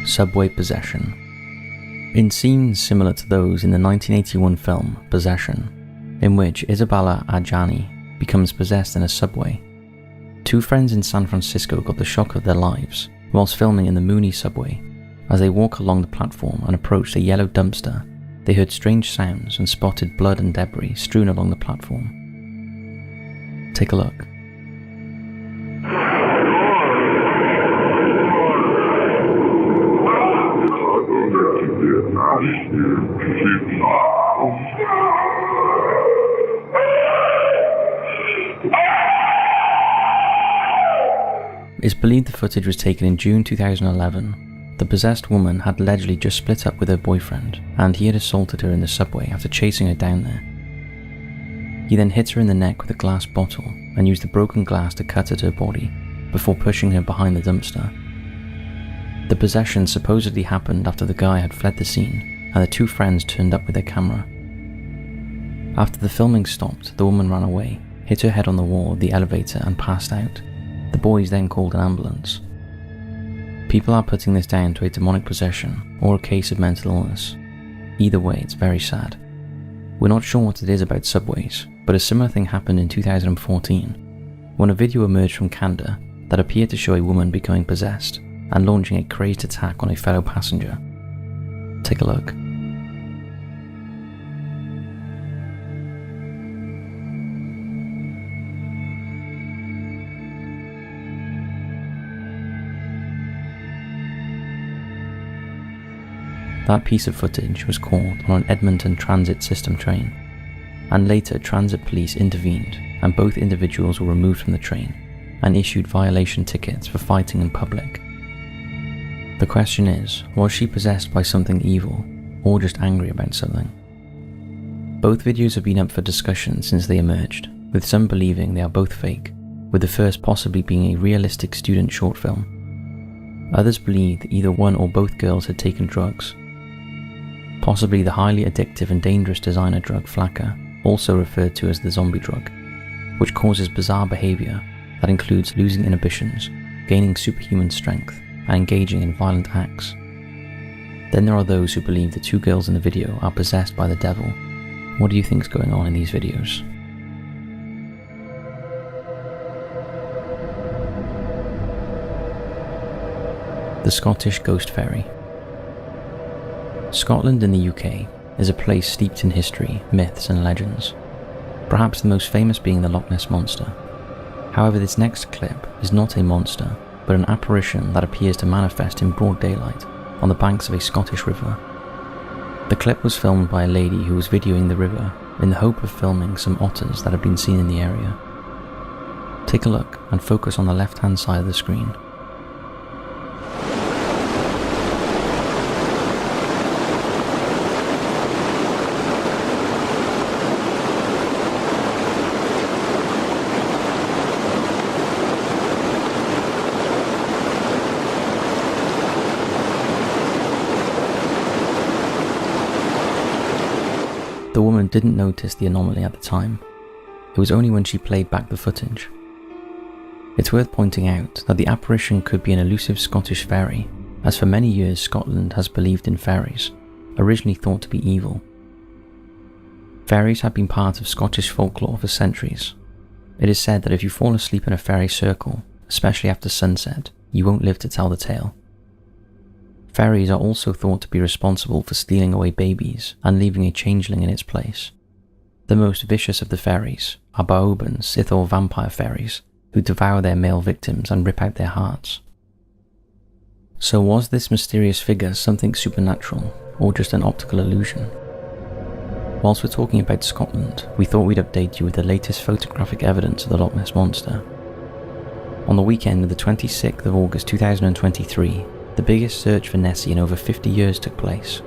Subway possession. In scenes similar to those in the 1981 film Possession, in which Isabella Adjani becomes possessed in a subway, two friends in San Francisco got the shock of their lives whilst filming in the Mooney subway. As they walk along the platform and approached a yellow dumpster, they heard strange sounds and spotted blood and debris strewn along the platform. Take a look. It's believed the footage was taken in June 2011. The possessed woman had allegedly just split up with her boyfriend, and he had assaulted her in the subway after chasing her down there. He then hit her in the neck with a glass bottle and used the broken glass to cut at her body before pushing her behind the dumpster. The possession supposedly happened after the guy had fled the scene and the two friends turned up with their camera. After the filming stopped, the woman ran away, hit her head on the wall of the elevator and passed out. The boys then called an ambulance. People are putting this down to a demonic possession or a case of mental illness. Either way, it's very sad. We're not sure what it is about subways, but a similar thing happened in 2014 when a video emerged from Canada that appeared to show a woman becoming possessed and launching a crazed attack on a fellow passenger. Take a look. That piece of footage was caught on an Edmonton Transit System train, and later transit police intervened and both individuals were removed from the train and issued violation tickets for fighting in public. The question is, was she possessed by something evil or just angry about something? Both videos have been up for discussion since they emerged, with some believing they are both fake, with the first possibly being a realistic student short film. Others believe that either one or both girls had taken drugs. Possibly the highly addictive and dangerous designer drug Flakka, also referred to as the zombie drug, which causes bizarre behaviour that includes losing inhibitions, gaining superhuman strength, and engaging in violent acts. Then there are those who believe the two girls in the video are possessed by the devil. What do you think is going on in these videos? The Scottish Ghost Fairy. Scotland in the UK is a place steeped in history, myths and legends, perhaps the most famous being the Loch Ness Monster. However, this next clip is not a monster, but an apparition that appears to manifest in broad daylight on the banks of a Scottish river. The clip was filmed by a lady who was videoing the river in the hope of filming some otters that had been seen in the area. Take a look and focus on the left-hand side of the screen. The woman didn't notice the anomaly at the time. It was only when she played back the footage. It's worth pointing out that the apparition could be an elusive Scottish fairy, as for many years Scotland has believed in fairies, originally thought to be evil. Fairies have been part of Scottish folklore for centuries. It is said that if you fall asleep in a fairy circle, especially after sunset, you won't live to tell the tale. Fairies are also thought to be responsible for stealing away babies and leaving a changeling in its place. The most vicious of the fairies are Baoban Sith or vampire fairies, who devour their male victims and rip out their hearts. So was this mysterious figure something supernatural, or just an optical illusion? Whilst we're talking about Scotland, we thought we'd update you with the latest photographic evidence of the Loch Ness Monster. On the weekend of the 26th of August 2023, the biggest search for Nessie in over 50 years took place,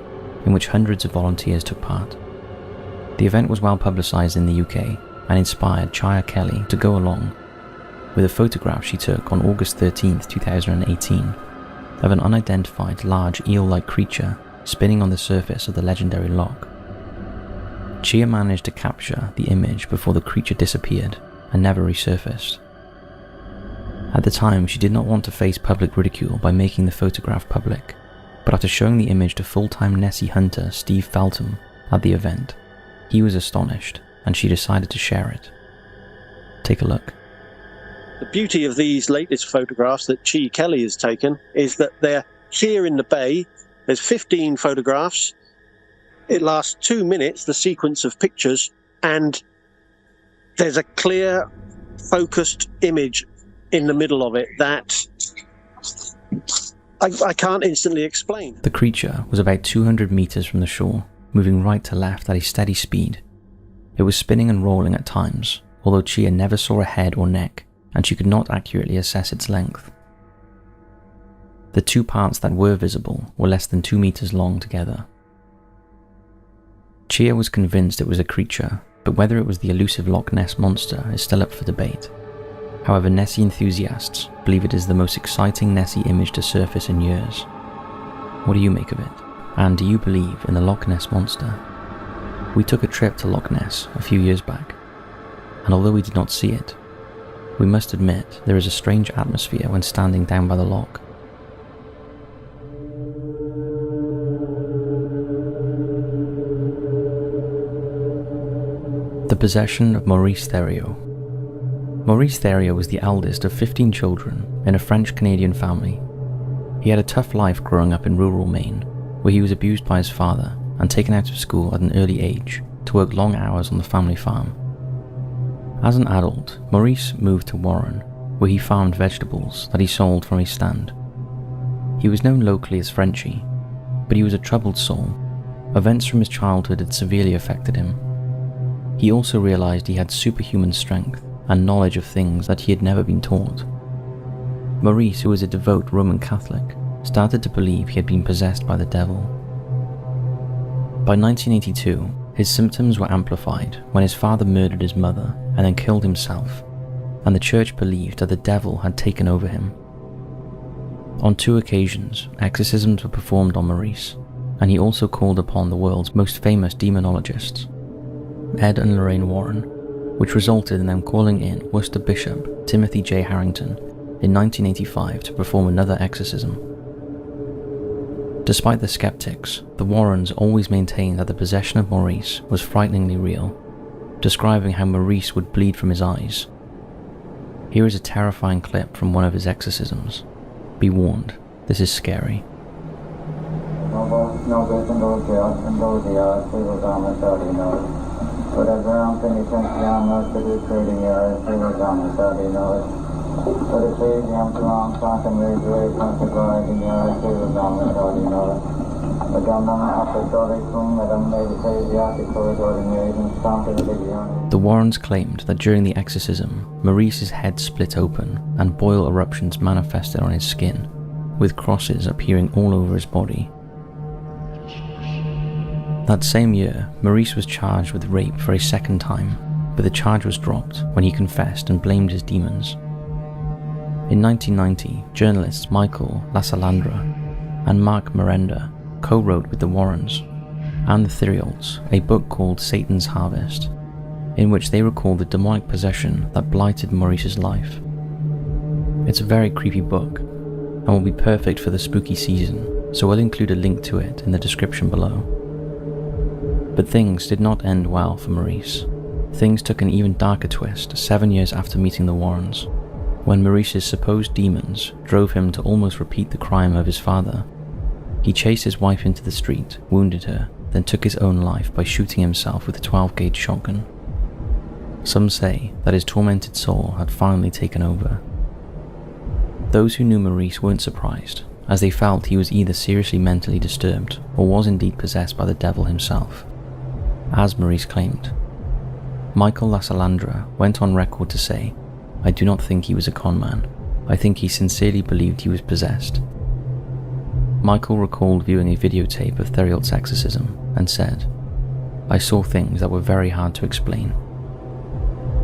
in which hundreds of volunteers took part. The event was well publicised in the UK and inspired Chaya Kelly to go along, with a photograph she took on August 13th, 2018, of an unidentified large eel-like creature spinning on the surface of the legendary loch. Chia managed to capture the image before the creature disappeared and never resurfaced. At the time, she did not want to face public ridicule by making the photograph public, but after showing the image to full-time Nessie hunter Steve Feltham at the event, he was astonished and she decided to share it. Take a look. The beauty of these latest photographs that Chi Kelly has taken is that they're here in the bay. There's 15 photographs. It lasts 2 minutes, the sequence of pictures, and there's a clear, focused image in the middle of it that I can't instantly explain. The creature was about 200 meters from the shore, moving right to left at a steady speed. It was spinning and rolling at times, although Chia never saw a head or neck, and she could not accurately assess its length. The two parts that were visible were less than 2 meters long together. Chia was convinced it was a creature, but whether it was the elusive Loch Ness monster is still up for debate. However, Nessie enthusiasts believe it is the most exciting Nessie image to surface in years. What do you make of it? And do you believe in the Loch Ness monster? We took a trip to Loch Ness a few years back, and although we did not see it, we must admit there is a strange atmosphere when standing down by the loch. The possession of Maurice Theriault. Maurice Theriault was the eldest of 15 children in a French-Canadian family. He had a tough life growing up in rural Maine, where he was abused by his father and taken out of school at an early age to work long hours on the family farm. As an adult, Maurice moved to Warren, where he farmed vegetables that he sold from a stand. He was known locally as Frenchie, but he was a troubled soul. Events from his childhood had severely affected him. He also realized he had superhuman strength and knowledge of things that he had never been taught. Maurice, who was a devout Roman Catholic, started to believe he had been possessed by the devil. By 1982, his symptoms were amplified when his father murdered his mother and then killed himself, and the church believed that the devil had taken over him. On 2 occasions, exorcisms were performed on Maurice, and he also called upon the world's most famous demonologists, Ed and Lorraine Warren, which resulted in them calling in Worcester Bishop Timothy J. Harrington in 1985 to perform another exorcism. Despite the skeptics, the Warrens always maintained that the possession of Maurice was frighteningly real, describing how Maurice would bleed from his eyes. Here is a terrifying clip from one of his exorcisms. Be warned, this is scary. The Warrens claimed that during the exorcism, Maurice's head split open and boil eruptions manifested on his skin, with crosses appearing all over his body. That same year, Maurice was charged with rape for a second time, but the charge was dropped when he confessed and blamed his demons. In 1990, journalists Michael Lasalandra and Mark Miranda co-wrote with the Warrens and the Theriaults a book called Satan's Harvest, in which they recall the demonic possession that blighted Maurice's life. It's a very creepy book and will be perfect for the spooky season, so I'll include a link to it in the description below. But things did not end well for Maurice. Things took an even darker twist 7 years after meeting the Warrens, when Maurice's supposed demons drove him to almost repeat the crime of his father. He chased his wife into the street, wounded her, then took his own life by shooting himself with a 12-gauge shotgun. Some say that his tormented soul had finally taken over. Those who knew Maurice weren't surprised, as they felt he was either seriously mentally disturbed or was indeed possessed by the devil himself, as Maurice claimed. Michael Lasalandra went on record to say, "I do not think he was a con man. I think he sincerely believed he was possessed." Michael recalled viewing a videotape of Theriault's exorcism and said, "I saw things that were very hard to explain."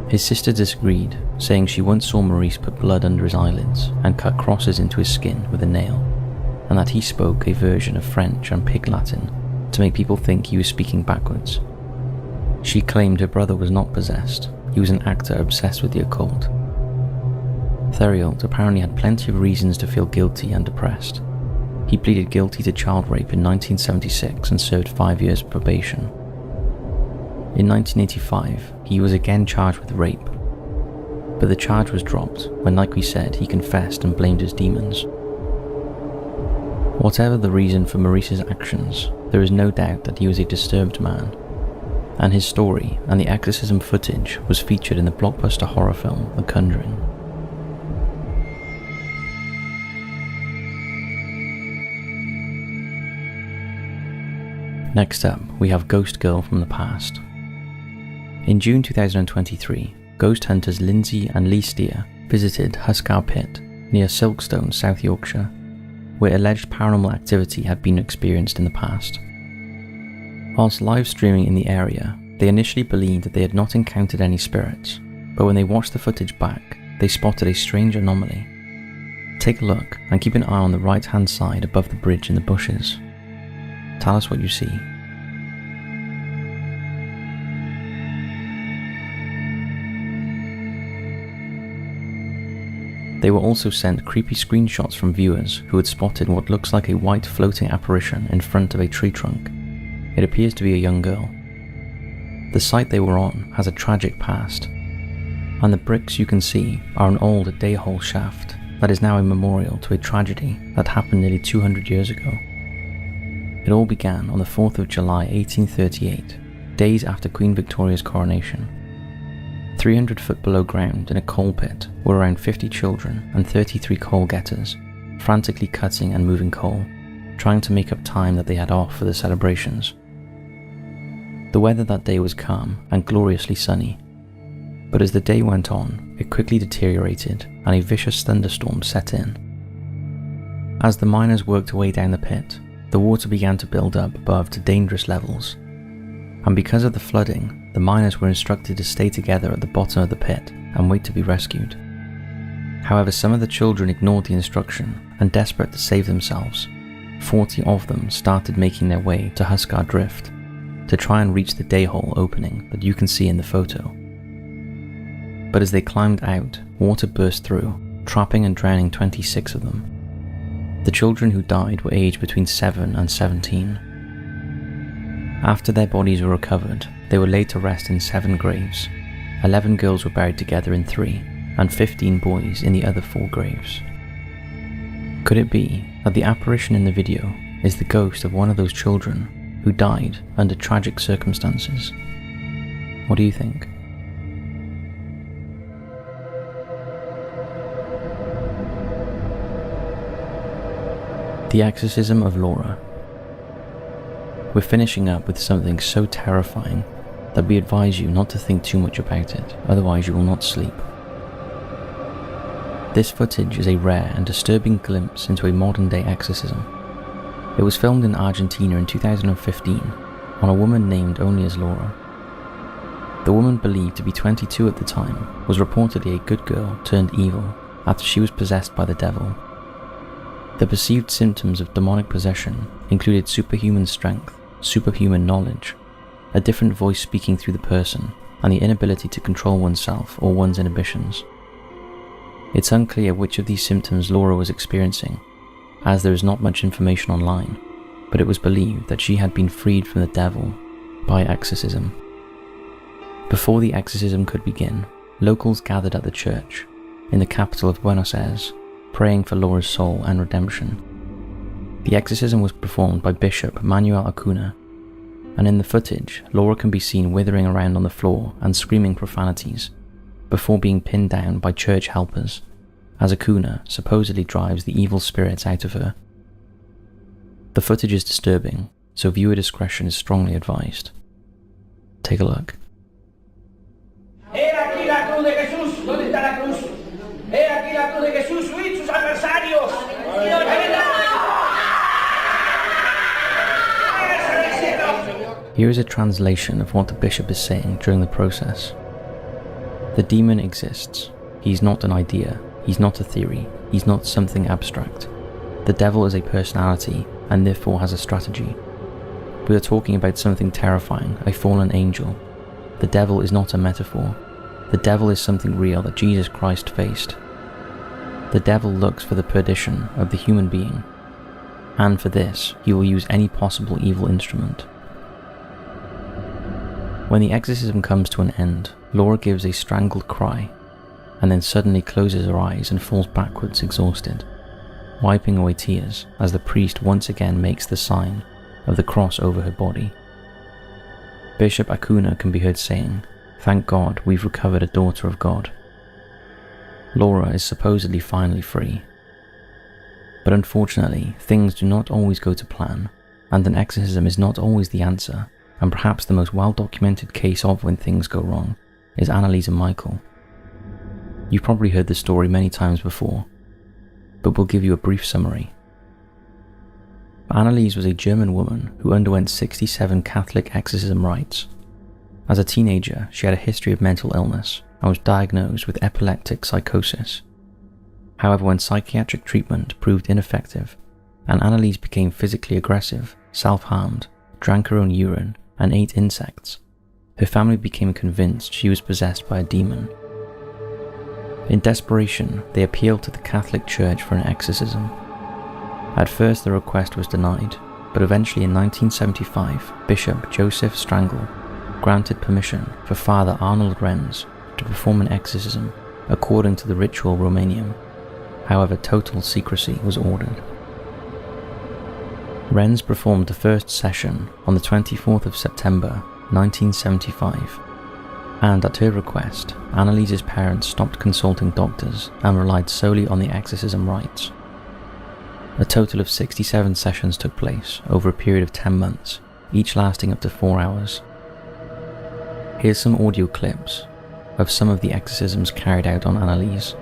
His sister disagreed, saying she once saw Maurice put blood under his eyelids and cut crosses into his skin with a nail, and that he spoke a version of French and Pig Latin to make people think he was speaking backwards. She claimed her brother was not possessed, he was an actor obsessed with the occult. Theriault apparently had plenty of reasons to feel guilty and depressed. He pleaded guilty to child rape in 1976 and served 5 years probation. In 1985, he was again charged with rape, but the charge was dropped when, like we said, he confessed and blamed his demons. Whatever the reason for Maurice's actions, there is no doubt that he was a disturbed man, and his story and the exorcism footage was featured in the blockbuster horror film The Conjuring. Next up, we have Ghost Girl from the Past. In June 2023, ghost hunters Lindsay and Lee Steer visited Huscar Pit near Silkstone, South Yorkshire, where alleged paranormal activity had been experienced in the past. Whilst live streaming in the area, they initially believed that they had not encountered any spirits, but when they watched the footage back, they spotted a strange anomaly. Take a look and keep an eye on the right-hand side above the bridge in the bushes. Tell us what you see. They were also sent creepy screenshots from viewers who had spotted what looks like a white floating apparition in front of a tree trunk. It appears to be a young girl. The site they were on has a tragic past, and the bricks you can see are an old day-hole shaft that is now a memorial to a tragedy that happened nearly 200 years ago. It all began on the 4th of July 1838, days after Queen Victoria's coronation. 300 foot below ground in a coal pit were around 50 children and 33 coal getters, frantically cutting and moving coal, trying to make up time that they had off for the celebrations. The weather that day was calm and gloriously sunny, but as the day went on, it quickly deteriorated and a vicious thunderstorm set in. As the miners worked their way down the pit, the water began to build up above to dangerous levels, and because of the flooding, the miners were instructed to stay together at the bottom of the pit and wait to be rescued. However, some of the children ignored the instruction, and desperate to save themselves, 40 of them started making their way to Huscar Drift to try and reach the day-hole opening that you can see in the photo. But as they climbed out, water burst through, trapping and drowning 26 of them. The children who died were aged between 7 and 17. After their bodies were recovered, they were laid to rest in 7 graves. 11 girls were buried together in 3, and 15 boys in the other 4 graves. Could it be that the apparition in the video is the ghost of one of those children who died under tragic circumstances? What do you think? The Exorcism of Laura. We're finishing up with something so terrifying that we advise you not to think too much about it, otherwise you will not sleep. This footage is a rare and disturbing glimpse into a modern-day exorcism. It was filmed in Argentina in 2015 on a woman named only as Laura. The woman, believed to be 22 at the time, was reportedly a good girl turned evil after she was possessed by the devil. The perceived symptoms of demonic possession included superhuman strength, superhuman knowledge, a different voice speaking through the person, and the inability to control oneself or one's inhibitions. It's unclear which of these symptoms Laura was experiencing, as there is not much information online, but it was believed that she had been freed from the devil by exorcism. Before the exorcism could begin, locals gathered at the church in the capital of Buenos Aires, praying for Laura's soul and redemption. The exorcism was performed by Bishop Manuel Acuna, and in the footage, Laura can be seen withering around on the floor and screaming profanities, before being pinned down by church helpers, as Acuna supposedly drives the evil spirits out of her. The footage is disturbing, so viewer discretion is strongly advised. Take a look. Here is a translation of what the bishop is saying during the process. The demon exists. He's not an idea. He's not a theory. He's not something abstract. The devil is a personality and therefore has a strategy. We are talking about something terrifying, a fallen angel. The devil is not a metaphor. The devil is something real that Jesus Christ faced. The devil looks for the perdition of the human being. and for this, he will use any possible evil instrument. When the exorcism comes to an end, Laura gives a strangled cry, and then suddenly closes her eyes and falls backwards exhausted, wiping away tears as the priest once again makes the sign of the cross over her body. Bishop Acuna can be heard saying, "Thank God, we've recovered a daughter of God." Laura is supposedly finally free. But unfortunately, things do not always go to plan, and an exorcism is not always the answer, and perhaps the most well-documented case of when things go wrong is Anneliese and Michael. You've probably heard the story many times before, but we'll give you a brief summary. Anneliese was a German woman who underwent 67 Catholic exorcism rites. As a teenager, she had a history of mental illness and was diagnosed with epileptic psychosis. However, when psychiatric treatment proved ineffective, and Anneliese became physically aggressive, self-harmed, drank her own urine, and ate insects, her family became convinced she was possessed by a demon. In desperation, they appealed to the Catholic Church for an exorcism. At first the request was denied, but eventually in 1975, Bishop Joseph Strangle granted permission for Father Arnold Renz to perform an exorcism according to the ritual Romanium. However, total secrecy was ordered. Renz performed the first session on the 24th of September 1975, and at her request, Anneliese's parents stopped consulting doctors and relied solely on the exorcism rites. A total of 67 sessions took place over a period of 10 months, each lasting up to 4 hours. Here's some audio clips of some of the exorcisms carried out on Anneliese.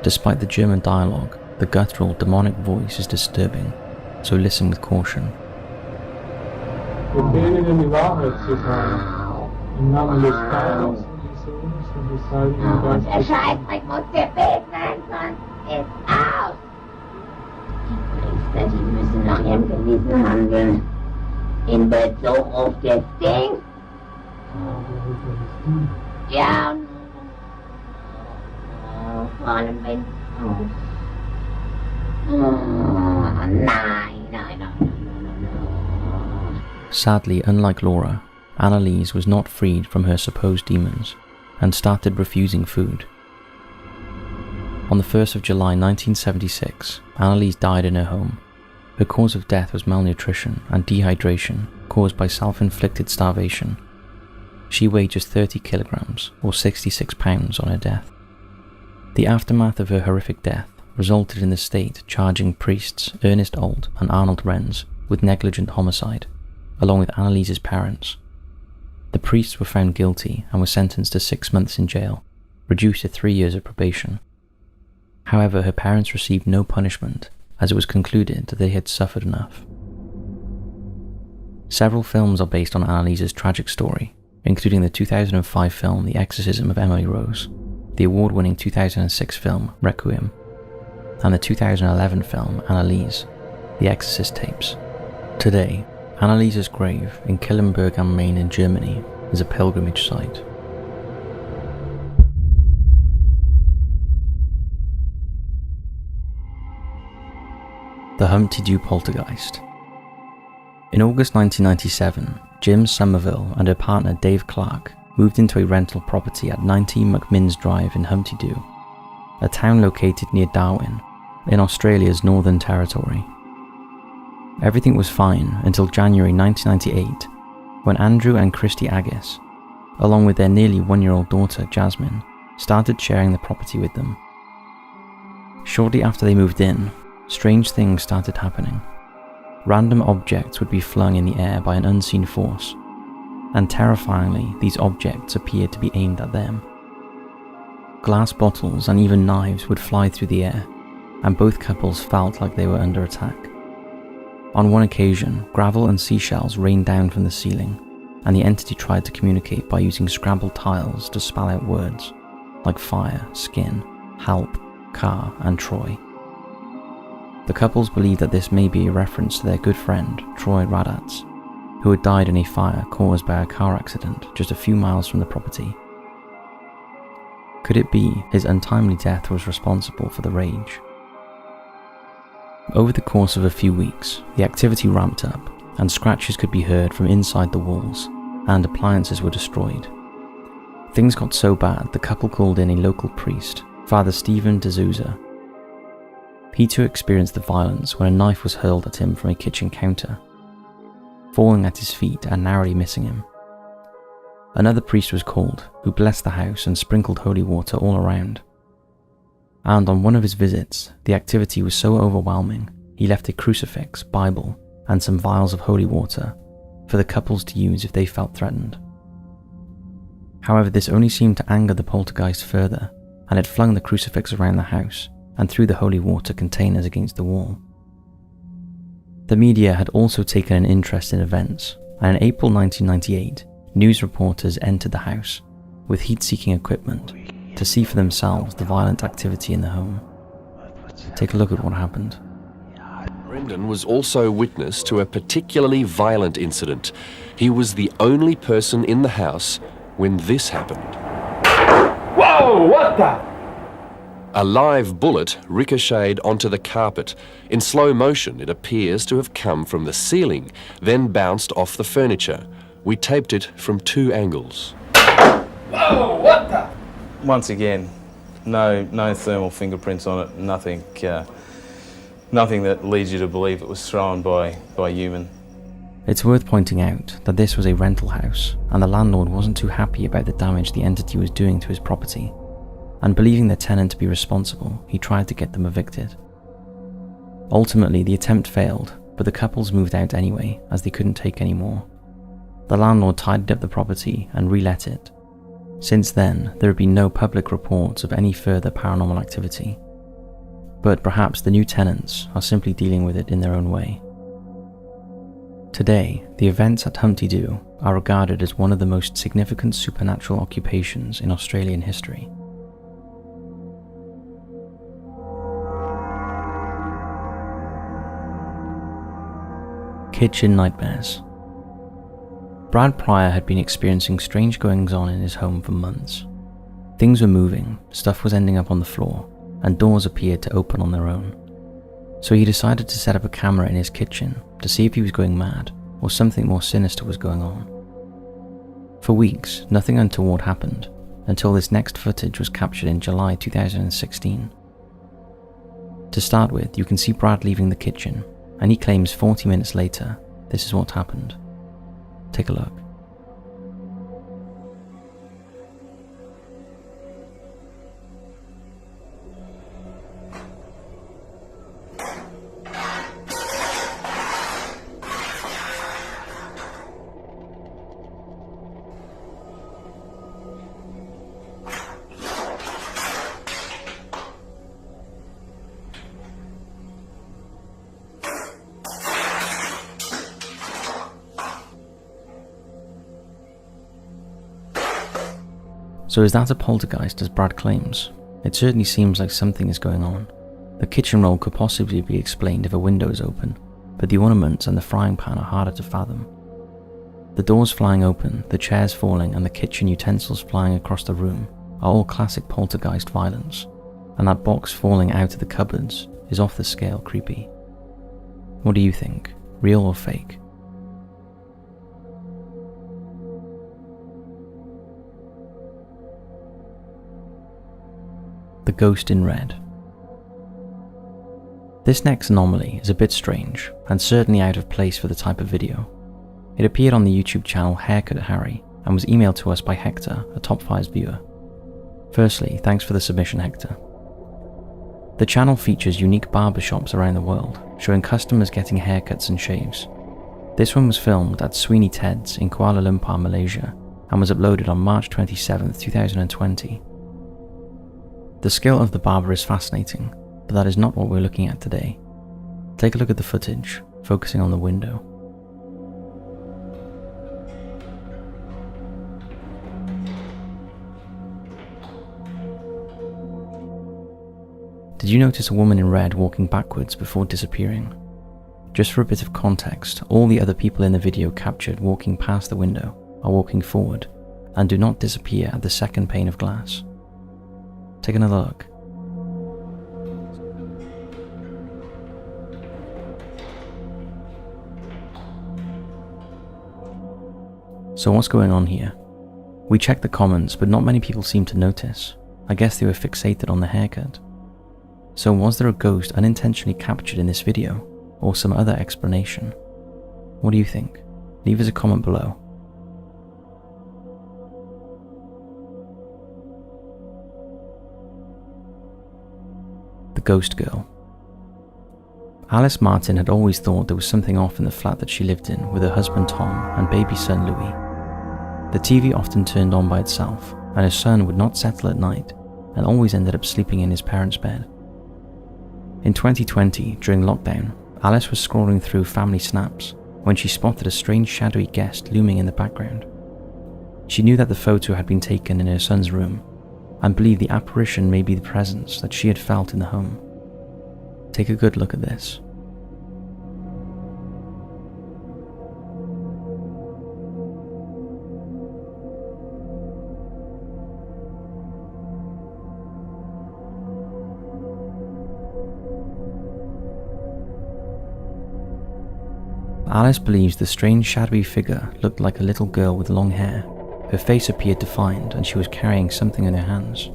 Despite the German dialogue, the guttural demonic voice is disturbing, so listen with caution. Wir beten in die Wahrheit zu sein. Im Namen des Vaters und des Sohnes und des Heiligen Geistes. Der Scheißdreck muss gebeten werden, sonst ist aus! Die Priester, die müssen nach ihrem Gewissen handeln. In Bezug auf das Ding. Ja, und vor allem wenn... Nein. Sadly, unlike Laura, Anneliese was not freed from her supposed demons and started refusing food. On the 1st of July 1976, Anneliese died in her home. Her cause of death was malnutrition and dehydration caused by self-inflicted starvation. She weighed just 30 kilograms, or 66 pounds, on her death. The aftermath of her horrific death resulted in the state charging priests Ernest Old and Arnold Renz with negligent homicide, along with Anneliese's parents. The priests were found guilty and were sentenced to 6 months in jail, reduced to 3 years of probation. However, her parents received no punishment, as it was concluded that they had suffered enough. Several films are based on Anneliese's tragic story, including the 2005 film The Exorcism of Emily Rose, the award-winning 2006 film Requiem, and the 2011 film Anneliese, The Exorcist Tapes. Today, Anneliese's grave in Killenberg am Main in Germany is a pilgrimage site. The Humpty Doo Poltergeist. In August 1997, Jim Somerville and her partner Dave Clark moved into a rental property at 90 McMinns Drive in Humpty Doo, a town located near Darwin, in Australia's Northern Territory. Everything was fine until January 1998, when Andrew and Christy Aggis, along with their nearly 1-year-old daughter Jasmine, started sharing the property with them. Shortly after they moved in, strange things started happening. Random objects would be flung in the air by an unseen force, and terrifyingly, these objects appeared to be aimed at them. Glass bottles and even knives would fly through the air, and both couples felt like they were under attack. On one occasion, gravel and seashells rained down from the ceiling, and the entity tried to communicate by using scrambled tiles to spell out words like fire, skin, help, car, and Troy. The couples believe that this may be a reference to their good friend, Troy Radatz, who had died in a fire caused by a car accident just a few miles from the property. Could it be his untimely death was responsible for the rage? Over the course of a few weeks, the activity ramped up, and scratches could be heard from inside the walls, and appliances were destroyed. Things got so bad, the couple called in a local priest, Father Stephen D'Souza. He too experienced the violence when a knife was hurled at him from a kitchen counter, falling at his feet and narrowly missing him. Another priest was called, who blessed the house and sprinkled holy water all around. And on one of his visits, the activity was so overwhelming, he left a crucifix, Bible, and some vials of holy water for the couples to use if they felt threatened. However, this only seemed to anger the poltergeist further, and it flung the crucifix around the house and threw the holy water containers against the wall. The media had also taken an interest in events, and in April 1998, news reporters entered the house with heat-seeking equipment to see for themselves the violent activity in the home. Take a look at what happened. Brendan was also witness to a particularly violent incident. He was the only person in the house when this happened. Whoa, what the? A live bullet ricocheted onto the carpet. In slow motion, it appears to have come from the ceiling, then bounced off the furniture. We taped it from 2 angles. Whoa, what the? Once again, no thermal fingerprints on it, nothing that leads you to believe it was thrown by human. It's worth pointing out that this was a rental house, and the landlord wasn't too happy about the damage the entity was doing to his property, and believing the tenant to be responsible, he tried to get them evicted. Ultimately, the attempt failed, but the couples moved out anyway, as they couldn't take any more. The landlord tidied up the property and relet it. Since then, there have been no public reports of any further paranormal activity, but perhaps the new tenants are simply dealing with it in their own way. Today, the events at Humpty Doo are regarded as one of the most significant supernatural occupations in Australian history. Kitchen nightmares. Brad Pryor had been experiencing strange goings-on in his home for months. Things were moving, stuff was ending up on the floor, and doors appeared to open on their own. So he decided to set up a camera in his kitchen to see if he was going mad or something more sinister was going on. For weeks, nothing untoward happened until this next footage was captured in July 2016. To start with, you can see Brad leaving the kitchen, and he claims 40 minutes later, this is what happened. Take a look. So is that a poltergeist as Brad claims? It certainly seems like something is going on. The kitchen roll could possibly be explained if a window is open, but the ornaments and the frying pan are harder to fathom. The doors flying open, the chairs falling, and the kitchen utensils flying across the room are all classic poltergeist violence, and that box falling out of the cupboards is off the scale creepy. What do you think? Real or fake? The ghost in red. This next anomaly is a bit strange and certainly out of place for the type of video. It appeared on the YouTube channel Haircut Harry and was emailed to us by Hector, a Top Fives viewer. Firstly, thanks for the submission, Hector. The channel features unique barbershops around the world, showing customers getting haircuts and shaves. This one was filmed at Sweeney Ted's in Kuala Lumpur, Malaysia, and was uploaded on March 27, 2020. The skill of the barber is fascinating, but that is not what we're looking at today. Take a look at the footage, focusing on the window. Did you notice a woman in red walking backwards before disappearing? Just for a bit of context, all the other people in the video captured walking past the window are walking forward and do not disappear at the second pane of glass. Take another look. So what's going on here? We checked the comments, but not many people seemed to notice. I guess they were fixated on the haircut. So was there a ghost unintentionally captured in this video, or some other explanation? What do you think? Leave us a comment below. The Ghost Girl. Alice Martin had always thought there was something off in the flat that she lived in with her husband Tom and baby son Louis. The TV often turned on by itself, and her son would not settle at night and always ended up sleeping in his parents' bed. In 2020, during lockdown, Alice was scrolling through family snaps when she spotted a strange shadowy guest looming in the background. She knew that the photo had been taken in her son's room and believed the apparition may be the presence that she had felt in the home. Take a good look at this. Alice believes the strange shadowy figure looked like a little girl with long hair. Her face appeared defined and she was carrying something in her hands.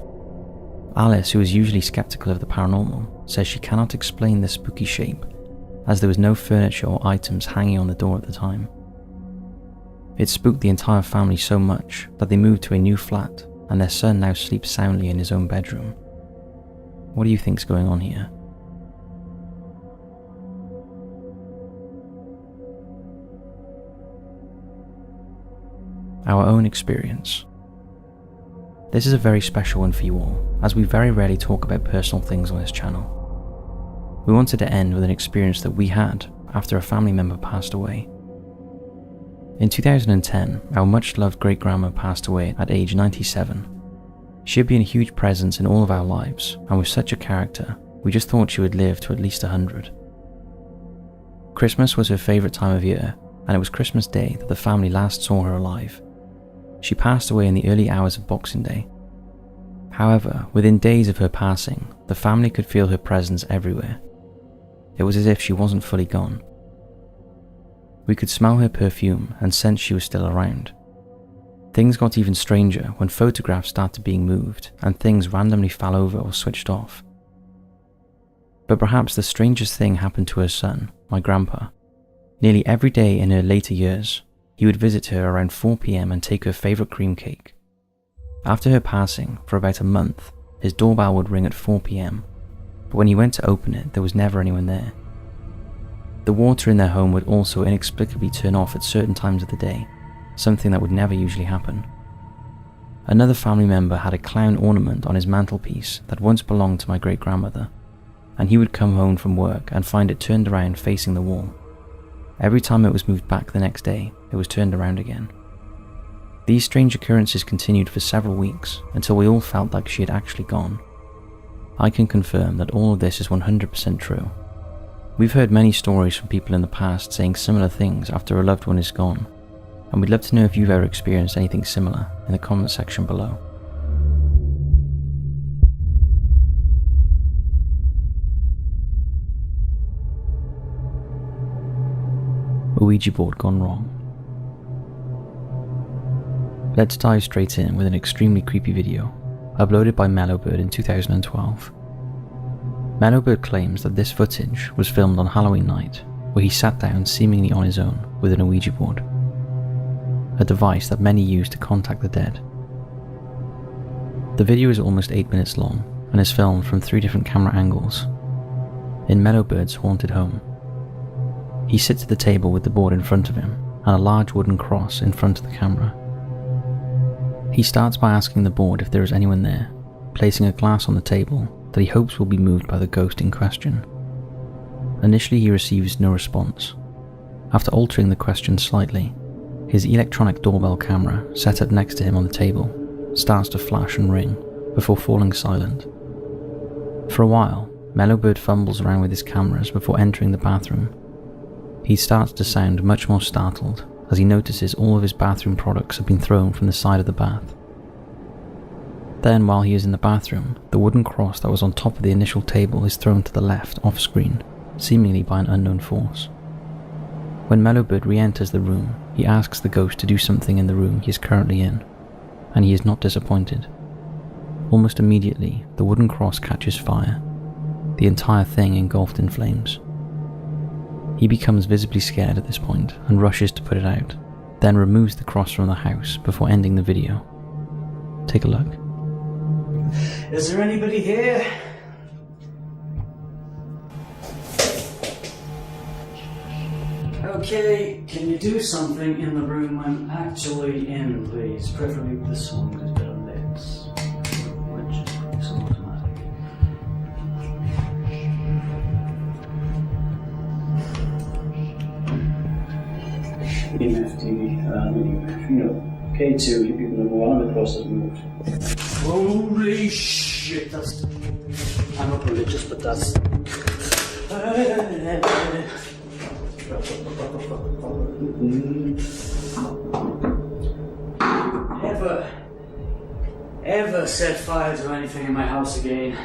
Alice, who is usually skeptical of the paranormal, says she cannot explain the spooky shape, as there was no furniture or items hanging on the door at the time. It spooked the entire family so much that they moved to a new flat, and their son now sleeps soundly in his own bedroom. What do you think's going on here? Our own experience. This is a very special one for you all, as we very rarely talk about personal things on this channel. We wanted to end with an experience that we had after a family member passed away. In 2010, our much-loved great-grandma passed away at age 97. She had been a huge presence in all of our lives, and was such a character, we just thought she would live to at least 100. Christmas was her favourite time of year, and it was Christmas Day that the family last saw her alive. She passed away in the early hours of Boxing Day. However, within days of her passing, the family could feel her presence everywhere. It was as if she wasn't fully gone. We could smell her perfume and sense she was still around. Things got even stranger when photographs started being moved and things randomly fell over or switched off. But perhaps the strangest thing happened to her son, my grandpa. Nearly every day in her later years, he would visit her around 4 PM and take her favourite cream cake. After her passing, for about a month, his doorbell would ring at 4 PM, but when he went to open it, there was never anyone there. The water in their home would also inexplicably turn off at certain times of the day, something that would never usually happen. Another family member had a clown ornament on his mantelpiece that once belonged to my great-grandmother, and he would come home from work and find it turned around facing the wall. Every time it was moved back the next day, it was turned around again. These strange occurrences continued for several weeks until we all felt like she had actually gone. I can confirm that all of this is 100% true. We've heard many stories from people in the past saying similar things after a loved one is gone, and we'd love to know if you've ever experienced anything similar in the comment section below. A Ouija board gone wrong. Let's dive straight in with an extremely creepy video, uploaded by Mellowbird in 2012. Mellowbird claims that this footage was filmed on Halloween night, where he sat down seemingly on his own with an Ouija board, a device that many use to contact the dead. The video is almost 8 minutes long and is filmed from 3 different camera angles in Mellowbird's haunted home. He sits at the table with the board in front of him and a large wooden cross in front of the camera. He starts by asking the board if there is anyone there, placing a glass on the table that he hopes will be moved by the ghost in question. Initially he receives no response. After altering the question slightly, his electronic doorbell camera set up next to him on the table starts to flash and ring before falling silent. For a while, Mellowbird fumbles around with his cameras before entering the bathroom. He starts to sound much more startled as he notices all of his bathroom products have been thrown from the side of the bath. Then, while he is in the bathroom, the wooden cross that was on top of the initial table is thrown to the left off screen, seemingly by an unknown force. When Mellowbird re-enters the room, he asks the ghost to do something in the room he is currently in, and he is not disappointed. Almost immediately, the wooden cross catches fire, the entire thing engulfed in flames. He becomes visibly scared at this point and rushes to put it out, then removes the cross from the house before ending the video. Take a look. Is there anybody here? Okay, can you do something in the room I'm actually in, please? Preferably with this one, because better lit. Which is probably some automatic. EMF TV, K2, you people number 1 and the cross has moved. Holy shit, that's... I'm not religious, but that's... Ever set fire to anything in my house again,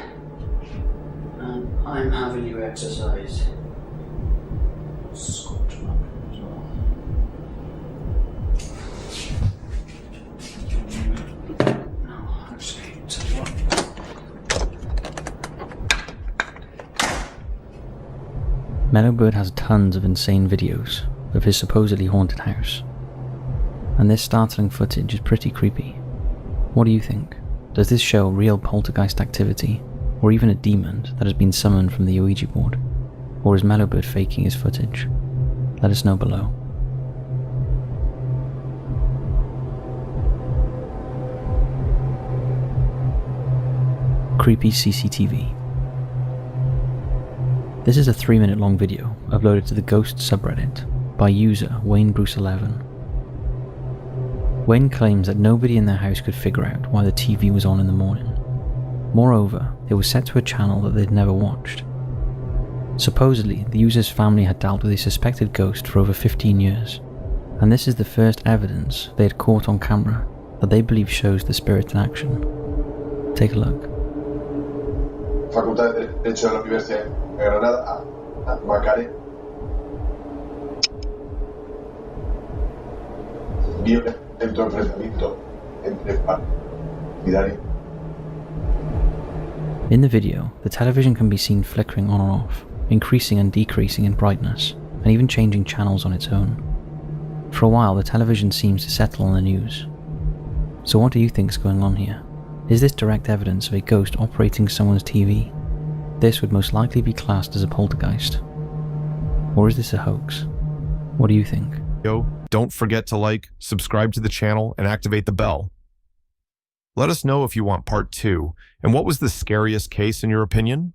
and I'm having you exercised. Scorch them up as well. No, actually, tell you what. Mellowbird has tons of insane videos of his supposedly haunted house, and this startling footage is pretty creepy. What do you think? Does this show real poltergeist activity, or even a demon that has been summoned from the Ouija board? Or is Mellowbird faking his footage? Let us know below. Creepy CCTV. This is a 3-minute long video uploaded to the Ghost subreddit by user Wayne Bruce 11. Wayne claims that nobody in their house could figure out why the TV was on in the morning. Moreover, it was set to a channel that they'd never watched. Supposedly, the user's family had dealt with a suspected ghost for over 15 years, and this is the first evidence they had caught on camera that they believe shows the spirit in action. Take a look. Facultad de Derecho de la Universidad de Granada, a Macare. Violento enfrentamiento entre partidarios. In the video, the television can be seen flickering on and off, increasing and decreasing in brightness, and even changing channels on its own. For a while, the television seems to settle on the news. So what do you think is going on here? Is this direct evidence of a ghost operating someone's TV? This would most likely be classed as a poltergeist. Or is this a hoax? What do you think? Yo, don't forget to like, subscribe to the channel, and activate the bell. Let us know if you want part 2, and what was the scariest case in your opinion?